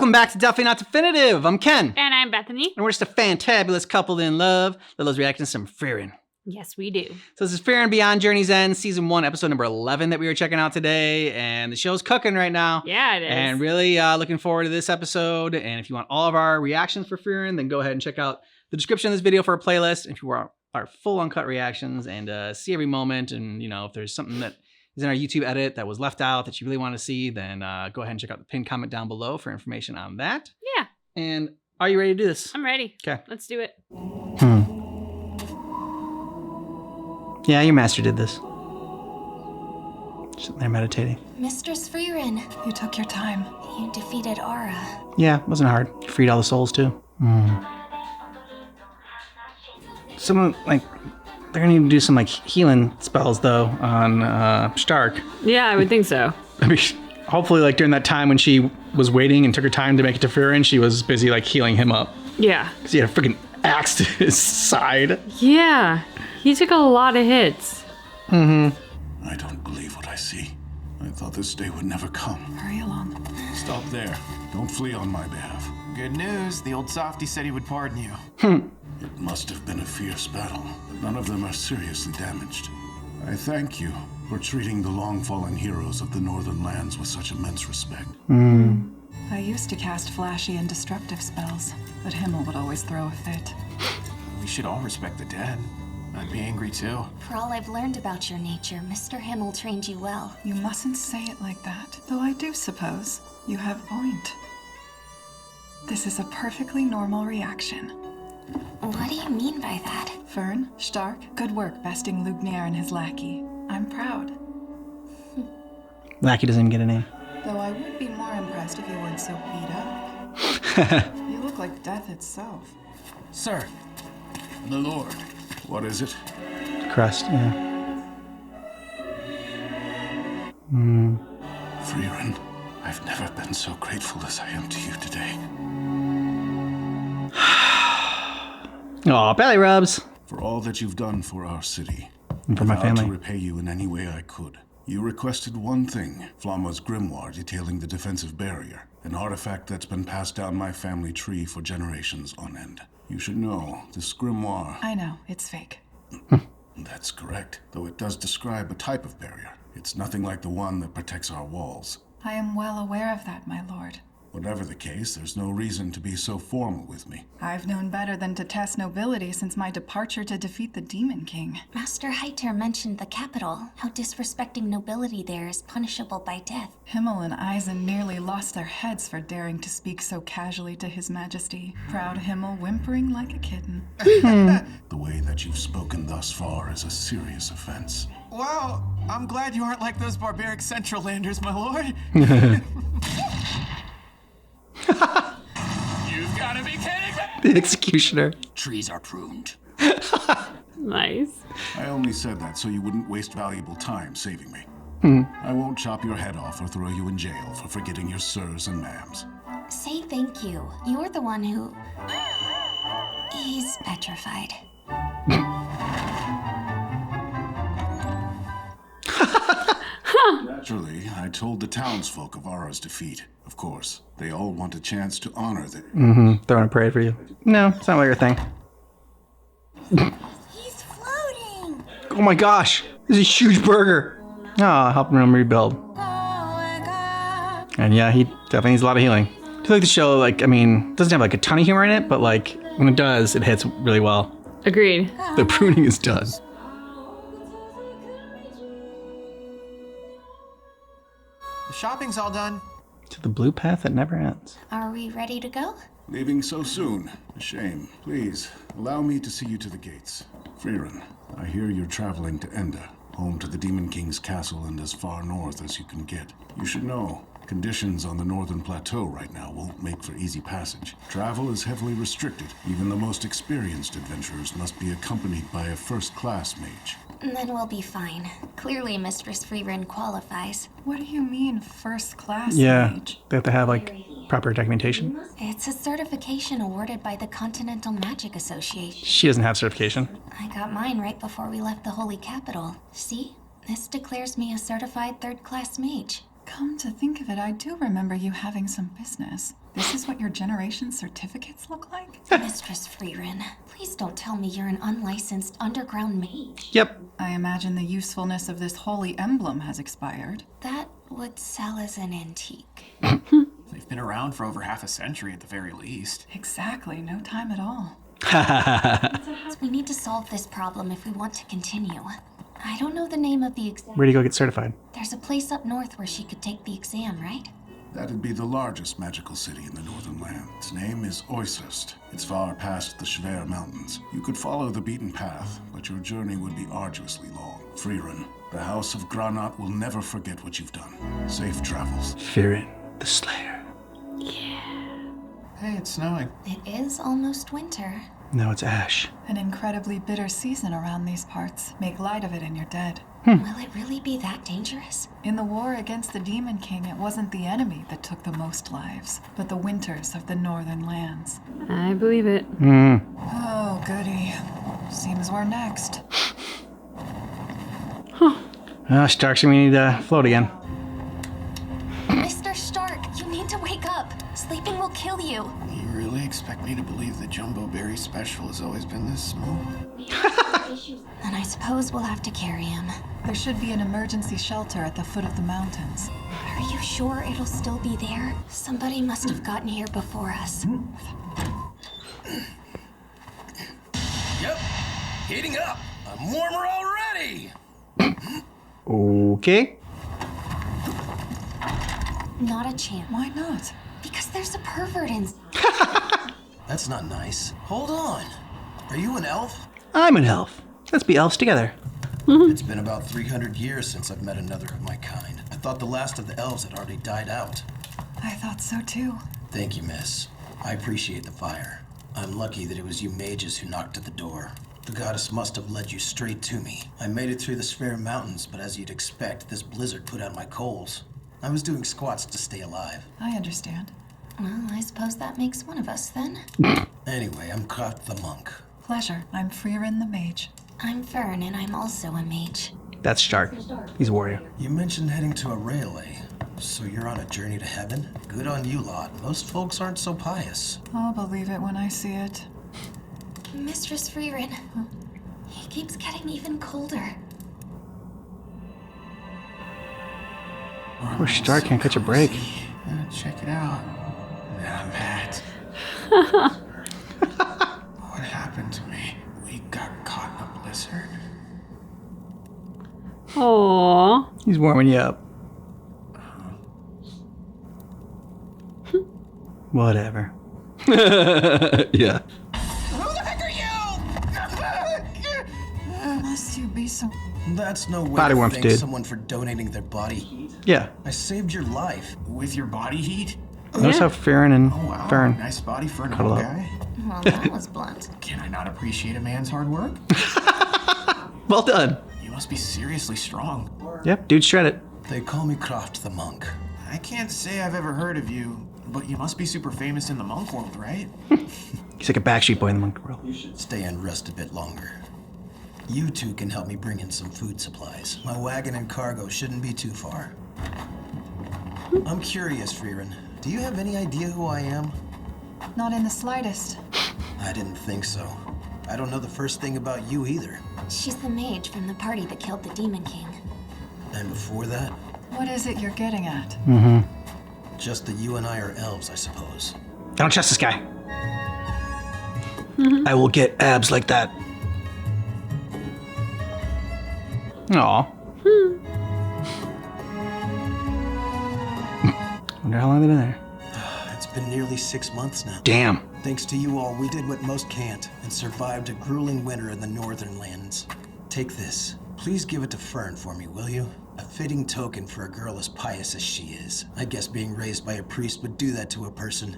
Welcome back to Definitely Not Definitive. I'm Ken. And I'm Bethany. And we're just a fantabulous couple in love that loves reacting to some Frieren. Yes, we do. So this is Frieren Beyond Journey's End, Season 1, Episode number 11 that we were checking out today. And the show's cooking right now. Yeah, it is. And really looking forward to this episode. And if you want all of our reactions for Frieren, then go ahead and check out the description of this video for a playlist. If you want our full uncut reactions and see every moment, and if there's something that is in our YouTube edit that was left out that you really want to see, then go ahead and check out the pinned comment down below for information on that. Yeah. And are you ready to do this? I'm ready. Okay. Let's do it. Yeah, your master did this. Sitting there meditating. Mistress Frieren, You took your time. you defeated Aura. Yeah, it wasn't hard. You freed all the souls too. Someone, they're gonna need to do some healing spells though on Stark. Yeah, I would think so. I mean, hopefully during that time when she was waiting and took her time to make it to Frieren, she was busy healing him up. Yeah. Because he had a freaking axe to his side. Yeah. He took a lot of hits. I don't believe what I see. I thought this day would never come. Hurry along. Stop there. Don't flee on my behalf. Good news, the old softy said he would pardon you. It must have been a fierce battle, but none of them are seriously damaged. I thank you for treating the long-fallen heroes of the Northern Lands with such immense respect. I used to cast flashy and destructive spells, but Himmel would always throw a fit. We should all respect the dead. I'd be angry too. For all I've learned about your nature, Mr. Himmel trained you well. You mustn't say it like that, though I do suppose you have a point. This is a perfectly normal reaction. What do you mean by that? Fern, Stark, good work besting Lugnier and his lackey. I'm proud. Lackey doesn't even get a name. Though I would be more impressed if you weren't so beat up. You look like death itself. Sir, My lord. What is it? Crust, yeah. Frieren, I've never been so grateful as I am to you today. Aw, belly rubs. For all that you've done for our city. And for my I vowed family. to repay you in any way I could. You requested one thing, Flamma's grimoire detailing the defensive barrier, an artifact that's been passed down my family tree for generations on end. You should know, this grimoire... I know, it's fake. That's correct, though it does describe a type of barrier. It's nothing like the one that protects our walls. I am well aware of that, my lord. Whatever the case, there's no reason to be so formal with me. I've known better than to test nobility since my departure to defeat the Demon King. Master Heiter mentioned the capital, how disrespecting nobility there is punishable by death. Himmel and Eisen nearly lost their heads for daring to speak so casually to His Majesty. Proud Himmel whimpering like a kitten. The way that you've spoken thus far is a serious offense. well, I'm glad you aren't like those barbaric Central Landers, my lord. You've got to be kidding me! The executioner. Trees are pruned. Nice. I only said that so you wouldn't waste valuable time saving me. I won't chop your head off or throw you in jail for forgetting your sirs and ma'ams. Say thank you. You're the one who... He's petrified. Naturally, I told the townsfolk of Ara's defeat. Of course, they all want a chance to honor the... Throwing a parade for you. No, it's not your thing. He's floating! Oh my gosh, this is a huge burger. Oh, helping him rebuild. And yeah, he definitely needs a lot of healing. I feel like the show, doesn't have a ton of humor in it, but when it does, it hits really well. Agreed. The pruning is done. The shopping's all done. To the blue path that never ends. Are we ready to go? Leaving so soon. A shame. Please, allow me to see you to the gates. Frieren, I hear you're traveling to Enda, home to the Demon King's castle and as far north as you can get. You should know, conditions on the northern plateau right now won't make for easy passage. Travel is heavily restricted. Even the most experienced adventurers must be accompanied by a first-class mage. Then we'll be fine. Clearly, Mistress Frieren qualifies. What do you mean, first class Yeah, mage? they have to have proper documentation. It's a certification awarded by the Continental Magic Association. She doesn't have certification. I got mine right before we left the Holy Capital. See? This declares me a certified third-class mage. Come to think of it, I do remember you having some business. This is what your generation certificates look like? Mistress Frieren, please don't tell me you're an unlicensed underground mage. Yep. I imagine the usefulness of this holy emblem has expired. That would sell as an antique. They've been around for over half a century at the very least. Exactly, no time at all. We need to solve this problem if we want to continue. I don't know the name of the exam. Where do you go get certified? There's a place up north where she could take the exam, right? That'd be the largest magical city in the Northern Land. Its name is Oysust. It's far past the Schwer Mountains. You could follow the beaten path, but your journey would be arduously long. Frieren, the House of Granat will never forget what you've done. Safe travels. Frieren, the Slayer. Hey, it's snowing. It is almost winter. No, it's Ash. An incredibly bitter season around these parts. Make light of it and you're dead. Will it really be that dangerous? In the war against the Demon King, it wasn't the enemy that took the most lives, but the winters of the northern lands. I believe it. Oh, goody. Seems we're next. Stark, we need to float again. Mr. Stark, you need to wake up. Sleeping will kill you. You really expect me to believe the Jumbo Berry Special has always been this small? Then I suppose we'll have to carry him. There should be an emergency shelter at the foot of the mountains. Are you sure it'll still be there? Somebody must have gotten here before us. Yep, heating up. I'm warmer already. Okay. Not a chance. Why not? Because there's a pervert in. That's not nice. Hold on. Are you an elf? I'm an elf. Let's be elves together. It's been about 300 years since I've met another of my kind. I thought the last of the elves had already died out. I thought so too. Thank you, miss. I appreciate the fire. I'm lucky that it was you mages who knocked at the door. The goddess must have led you straight to me. I made it through the Schwer Mountains, but as you'd expect, this blizzard put out my coals. I was doing squats to stay alive. I understand. Well, I suppose that makes one of us then. Anyway, I'm Kraft the monk. Pleasure. I'm Frieren the mage. I'm Fern, and I'm also a mage. That's Stark. He's a warrior. You mentioned heading to a railway. So you're on a journey to heaven? Good on you lot. Most folks aren't so pious. I'll believe it when I see it. Mistress Frieren, he keeps getting even colder. Poor Stark can't catch a break. Check it out. Now that. What happened to me? We got caught in a blizzard. Aww. He's warming you up. Whatever. Yeah. Who the heck are you? Must you be so... That's no way Body to warmth, thank dude. someone for donating their body heat. Yeah. I saved your life. With your body heat? Notice how Frieren and Oh wow, Fern. nice body for an Cuddle old up. guy. Well, that was blunt. Can I not appreciate a man's hard work? Well done. You must be seriously strong. Yep, dude, shred it. They call me Kraft the monk. I can't say I've ever heard of you, but you must be super famous in the monk world, right? He's like a Backstreet Boy in the monk world. Stay and rest a bit longer. You two can help me bring in some food supplies. My wagon and cargo shouldn't be too far. I'm curious, Frieren. Do you have any idea who I am? Not in the slightest. I didn't think so. I don't know the first thing about you either. She's the mage from the party that killed the Demon King. And before that, What is it you're getting at? just that you and I are elves, I suppose. I don't trust this guy. I will get abs like that. Aw. Wonder how long they've been there. It's been nearly 6 months now. Damn. Thanks to you all, we did what most can't and survived a grueling winter in the northern lands. Take this. Please give it to Fern for me, will you? A fitting token for a girl as pious as she is. I guess being raised by a priest would do that to a person.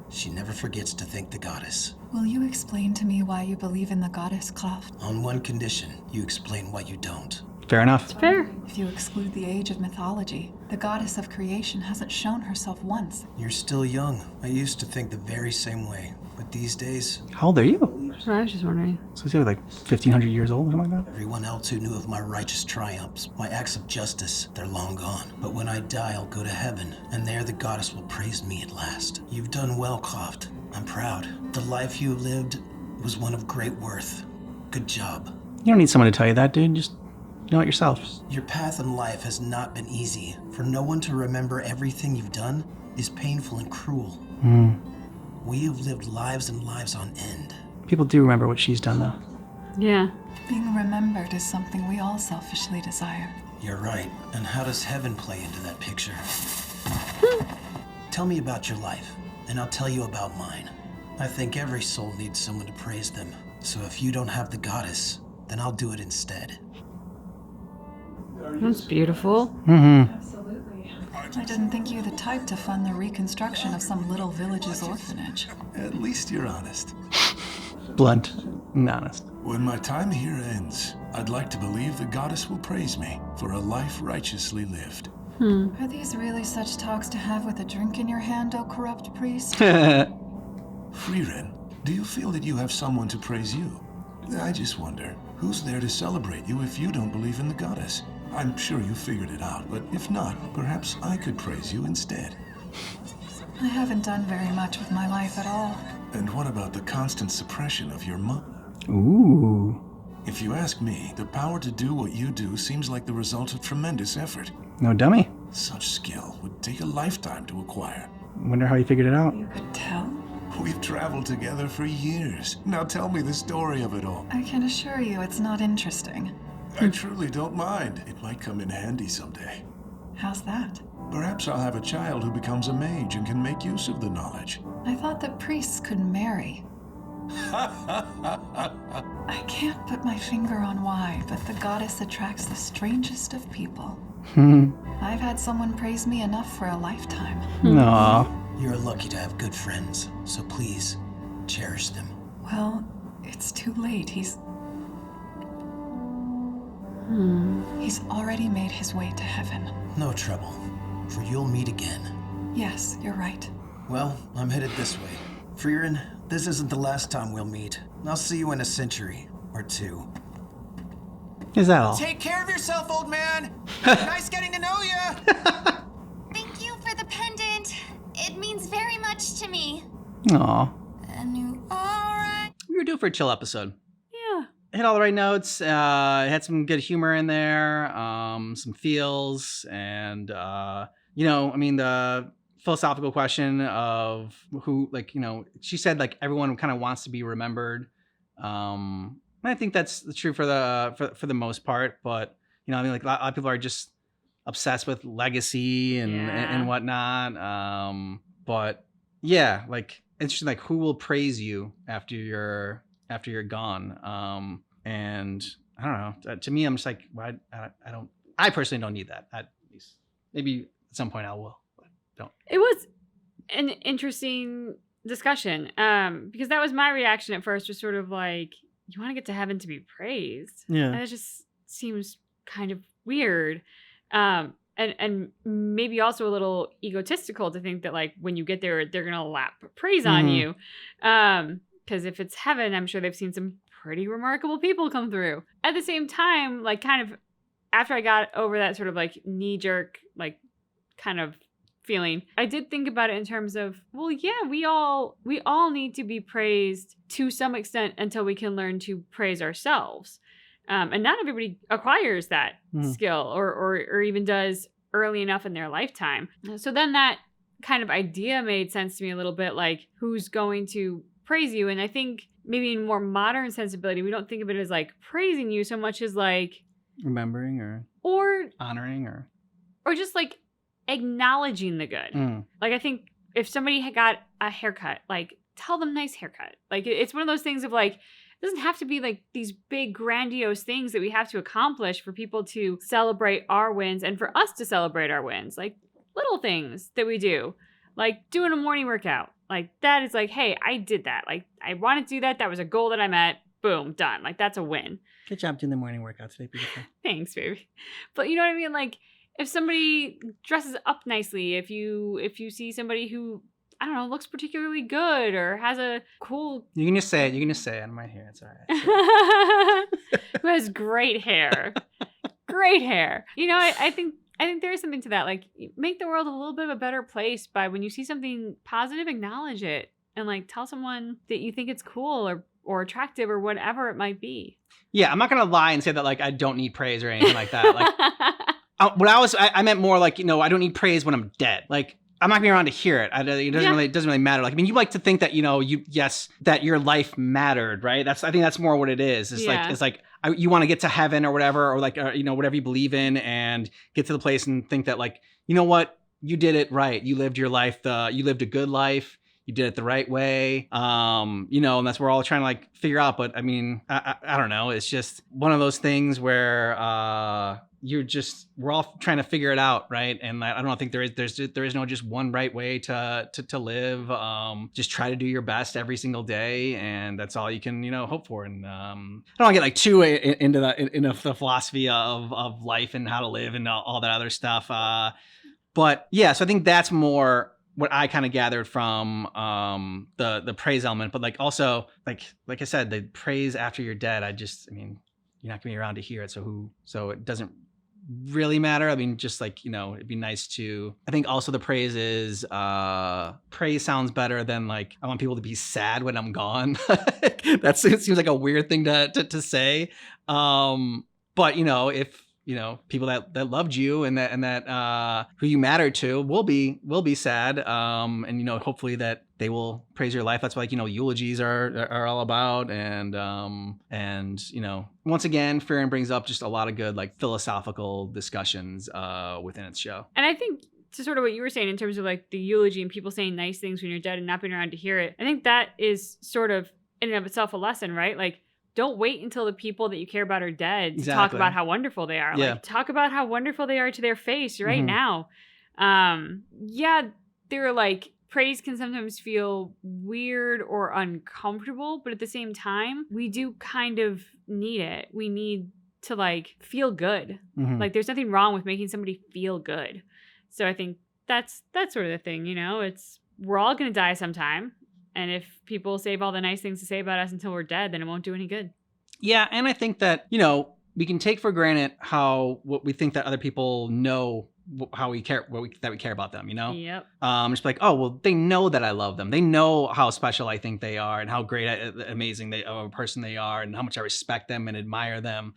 She never forgets to thank the goddess. Will you explain to me why you believe in the goddess Kraft? On one condition, you explain why you don't. Fair enough. Fair. If you exclude the age of mythology, the goddess of creation hasn't shown herself once. You're still young. I used to think the very same way. But these days, How old are you? That's what I was just wondering. So he's like 1,500 years old or something like that? Everyone else who knew of my righteous triumphs, my acts of justice, they're long gone. But when I die, I'll go to heaven, and there the goddess will praise me at last. You've done well, Koft. I'm proud. The life you lived was one of great worth. Good job. You don't need someone to tell you that, dude. Just know it yourself. Your path in life has not been easy. For no one to remember everything you've done is painful and cruel. We have lived lives and lives on end. People do remember what she's done, though. Yeah. Being remembered is something we all selfishly desire. You're right. And how does heaven play into that picture? Tell me about your life, and I'll tell you about mine. I think every soul needs someone to praise them. So if you don't have the goddess, then I'll do it instead. That's beautiful. I didn't think you were the type to fund the reconstruction of some little village's orphanage. At least you're honest. Blunt and honest. When my time here ends, I'd like to believe the goddess will praise me for a life righteously lived. Are these really such talks to have with a drink in your hand, O corrupt priest? Frieren, do you feel that you have someone to praise you? I just wonder, who's there to celebrate you if you don't believe in the goddess? I'm sure you figured it out, but if not, perhaps I could praise you instead. I haven't done very much with my life at all. And what about the constant suppression of your mother? Ooh. If you ask me, the power to do what you do seems like the result of tremendous effort. No dummy. Such skill would take a lifetime to acquire. Wonder how you figured it out. You could tell? We've traveled together for years. Now tell me the story of it all. I can assure you it's not interesting. I truly don't mind. It might come in handy someday. How's that? Perhaps I'll have a child who becomes a mage and can make use of the knowledge. I thought that priests could marry. I can't put my finger on why, but the goddess attracts the strangest of people. I've had someone praise me enough for a lifetime. Aw. You're lucky to have good friends, so please, cherish them. Well, it's too late. He's already made his way to heaven. No trouble, for you'll meet again. Yes, you're right. Well, I'm headed this way. Frieren, this isn't the last time we'll meet. I'll see you in a century or two. Is that all? Take care of yourself, old man. Nice getting to know you. Thank you for the pendant. It means very much to me. Aw. And you alright? We were due for a chill episode. Yeah. It hit all the right notes. It had some good humor in there, some feels, and the philosophical question of who, she said everyone kind of wants to be remembered. And I think that's true for the most part. But a lot of people are just obsessed with legacy and whatnot. But yeah, interesting. Who will praise you after you're gone? And I don't know. To me, I'm just I personally don't need that. At least maybe at some point I will, but don't. It was an interesting discussion because that was my reaction at first, was sort of you want to get to heaven to be praised. Yeah. And it just seems kind of weird. And maybe also a little egotistical to think that when you get there, they're going to lap praise on you. Because if it's heaven, I'm sure they've seen some pretty remarkable people come through. At the same time, kind of after I got over that sort of knee-jerk, kind of feeling, I did think about it in terms of, well, yeah, we all need to be praised to some extent until we can learn to praise ourselves. And not everybody acquires that skill or even does early enough in their lifetime. So then that kind of idea made sense to me a little bit, who's going to praise you. And I think maybe in more modern sensibility, we don't think of it as praising you so much as remembering or honoring or just acknowledging the good. I think if somebody had got a haircut, tell them nice haircut. It's one of those things of it doesn't have to be these big grandiose things that we have to accomplish for people to celebrate our wins and for us to celebrate our wins. Little things that we do, doing a morning workout. That is hey, I did that. I wanted to do that. That was a goal that I met. Boom, done. That's a win. Good job doing the morning workout today, beautiful. Thanks, baby. But you know what I mean? If somebody dresses up nicely, if you see somebody who I don't know, looks particularly good or has a cool You can just say it. You can just say it. I might hear it. It's all right. who has great hair. Great hair. You know, I think there is something to that. Like, make the world a little bit of a better place by when you see something positive, acknowledge it and like tell someone that you think it's cool or attractive or whatever it might be. Yeah, I'm not gonna lie and say that like I don't need praise or anything like that. Like, I meant more like, I don't need praise when I'm dead. Like, I'm not gonna be around to hear it. It doesn't really matter. Like, I mean, you like to think that that your life mattered, right? I think that's more what it is. It's like you want to get to heaven or whatever, or like whatever you believe in, and get to the place and think that like, you know what, you did it right. You lived your life. You lived a good life. You did it the right way. And that's what we're all trying to like figure out. But I mean, I don't know. It's just one of those things where we're all trying to figure it out, right? And I don't think there is no just one right way to live. Just try to do your best every single day, and that's all you can hope for. And I don't want to get like too into the philosophy of life and how to live and all that other stuff. But yeah, so I think that's more what I kind of gathered from the praise element. But like also like I said, the praise after you're dead, you're not gonna be around to hear it. So it doesn't really matter. I mean, just like, it'd be nice to, I think also the praise is, praise sounds better than like, I want people to be sad when I'm gone. It seems like a weird thing to say. But if, people that loved you and that who you mattered to will be sad. And hopefully that they will praise your life. That's what eulogies are all about. And once again, Frieren brings up just a lot of good like philosophical discussions within its show. And I think to sort of what you were saying in terms of like the eulogy and people saying nice things when you're dead and not being around to hear it, I think that is sort of in and of itself a lesson, right? Like, don't wait until the people that you care about are dead to talk about how wonderful they are. Yeah. Like, talk about how wonderful they are to their face right now. They're like, praise can sometimes feel weird or uncomfortable, but at the same time, we do kind of need it. We need to like feel good. Like, there's nothing wrong with making somebody feel good. So I think that's sort of the thing, we're all going to die sometime. And if people save all the nice things to say about us until we're dead, then it won't do any good. Yeah, and I think that, we can take for granted what we think that other people know how we care, that we care about them, Yep. Just like, oh, well, they know that I love them. They know how special I think they are and how great, amazing of a person they are and how much I respect them and admire them.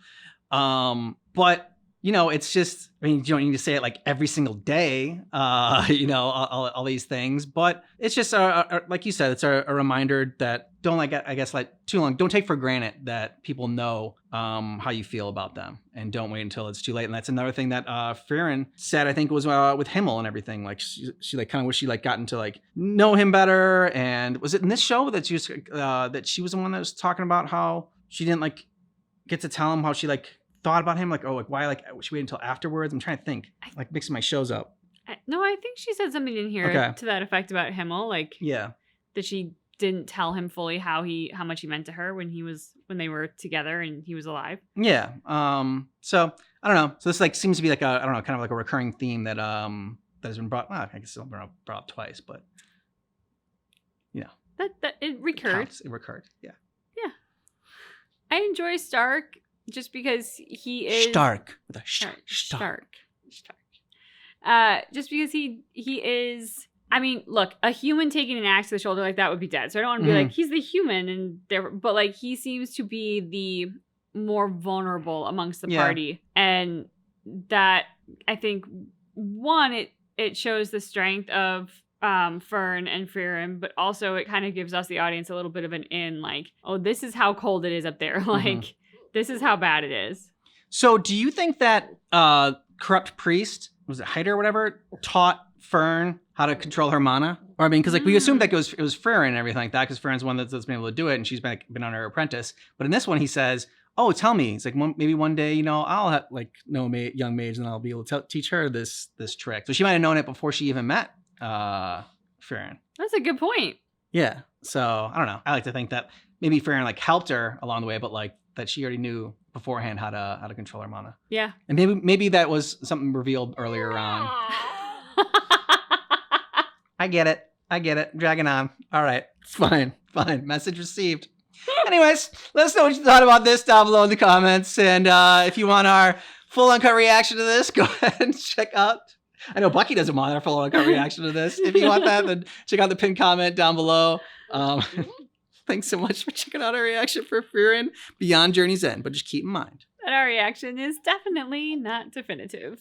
But it's just, you don't need to say it like every single day, all these things, but it's just, like you said, it's a reminder that too long. Don't take for granted that people know how you feel about them, and don't wait until it's too late. And that's another thing that Frieren said, I think, was with Himmel and everything. Like she like kind of wish she like gotten to like know him better. And was it in this show that she was the one that was talking about how she didn't like get to tell him how she like thought about him, like, oh, like why like she waited until afterwards? I'm trying to think, like mixing my shows up. No, I think she said something in here to that effect about Himmel, like that she didn't tell him fully how much he meant to her when they were together and he was alive. Yeah. So I don't know. So this like seems to be like I don't know, kind of like a recurring theme that has been brought. Well, I guess it's been brought up twice, but that it recurred. It recurred. Yeah. Yeah. I enjoy Stark just because he is Stark with a Stark. Just because he is. I mean, look, a human taking an axe to the shoulder like that would be dead. So I don't want to be like, he's the human, but like he seems to be the more vulnerable amongst the party. And that, I think, one, it shows the strength of Fern and Frieren, but also it kind of gives us, the audience, a little bit of an in, like, oh, this is how cold it is up there. Like, this is how bad it is. So do you think that corrupt priest, was it Hyder or whatever, taught Fern how to control her mana? Or I mean, because like we assumed that it was Frieren and everything like that, because Feren's one that's been able to do it, and she's been on her apprentice. But in this one, he says, "Oh, tell me." It's like maybe one day, I'll have know a young mage, and I'll be able to teach her this trick. So she might have known it before she even met Frieren. That's a good point. Yeah. So I don't know. I like to think that maybe Frieren like helped her along the way, but like that she already knew beforehand how to control her mana. Yeah. And maybe that was something revealed earlier on. I get it. I get it. Dragging on. All right. It's fine. Fine. Message received. Anyways, let us know what you thought about this down below in the comments. And if you want our full uncut reaction to this, go ahead and check out. I know Bucky doesn't want our full uncut reaction to this. If you want that, then check out the pinned comment down below. Thanks so much for checking out our reaction for Frieren Beyond Journey's End. But just keep in mind that our reaction is definitely not definitive.